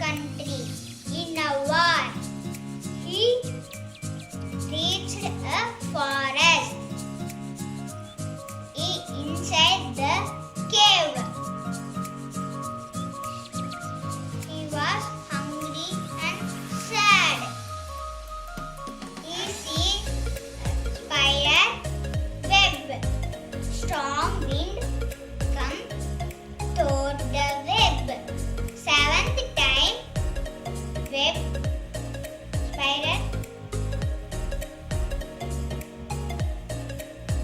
country in a war. He reached a forest. Inside the cave, he was hungry and sad. He sees a spider web. Strong wind comes toward the web. Seventh time, web spider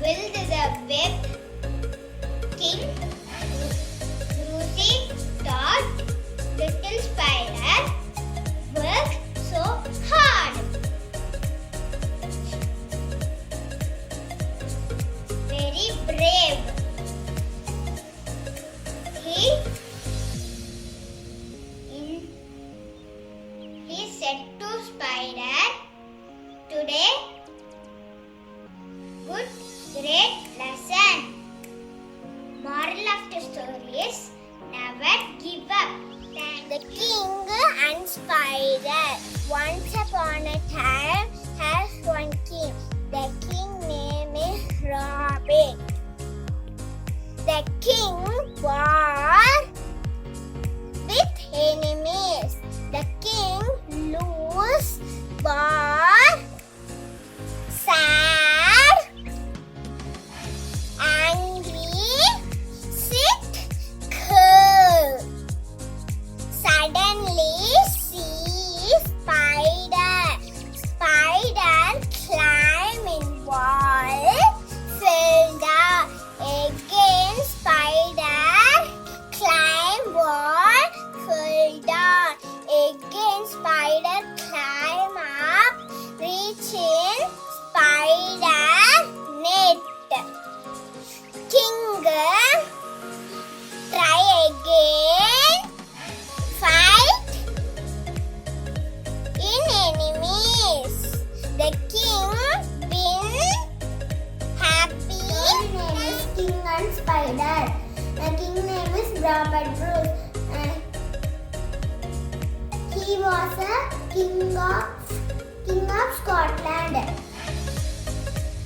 build the web. King Lucy thought little spider worked so hard. Very brave. He said to spider, "Today, good, great lesson. Moral of the story is never give up." The king and spider. Once upon a time has one king. The king name is Robin. The king war with enemies. The king lose war, sad, angry, sick, cold. Suddenly see spider. Spider climb in wall, fell down. Again spider climb wall, fell down. Again spider climb up, reach in spider net. King try again, fight in enemies. The king win, happy. The name is King and Spider. The king name is Robert Bruce. He was a king of Scotland.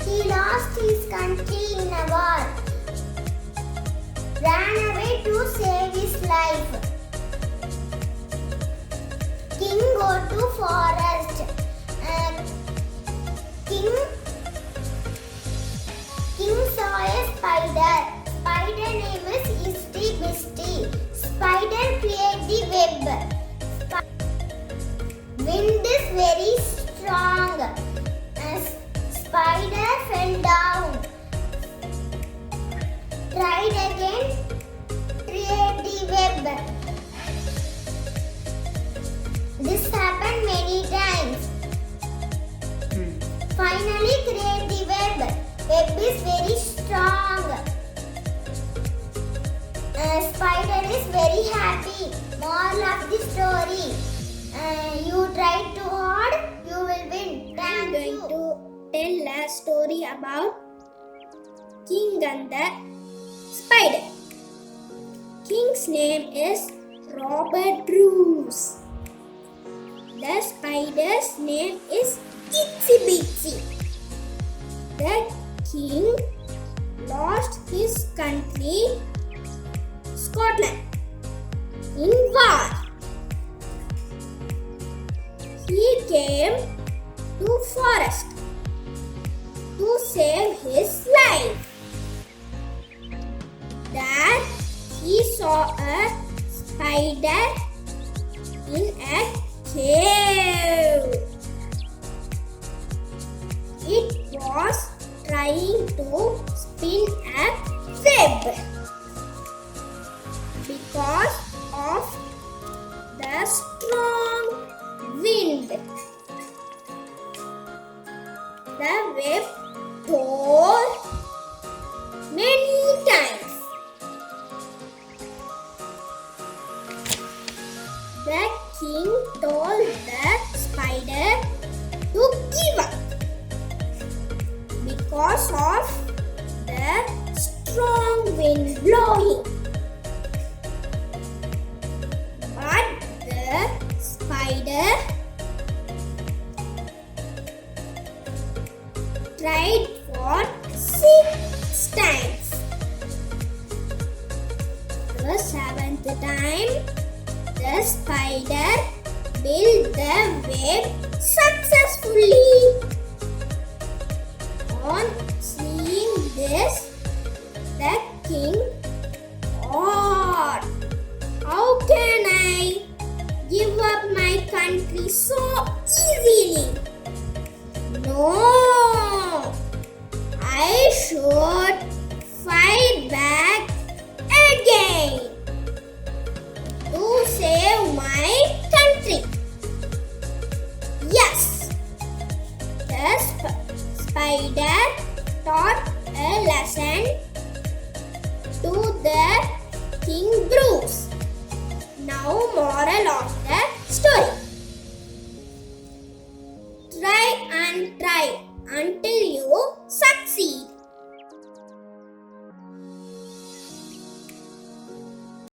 He lost his country in a war. Ran away to save his life. King go to forest. King saw a spider. Spider name is Isty Bisty. Spider create the web. Wind is very strong. Spider fell down. Tried again, create the web. This happened many times. Finally create the web. Web is very strong. Spider is very happy. Moral of the story. You try too hard, you will win. I'm going to tell a story about King and the Spider. King's name is Robert Bruce. The spider's name is Itsy Bitsy. The king lost his country, Scotland, in war. He came to forest to save his life. There he saw a spider in a cave. It was trying to spin a web. Because of the strong wind, the web tore many times. The king told the spider to give up because of the strong wind blowing. But the the spider built the web successfully. On seeing this, the king thought, how can I give up my country so easily? No, I should fight back again to save my country. Yes, the spider taught a lesson to the King Bruce. Now, moral of the story. Try and try until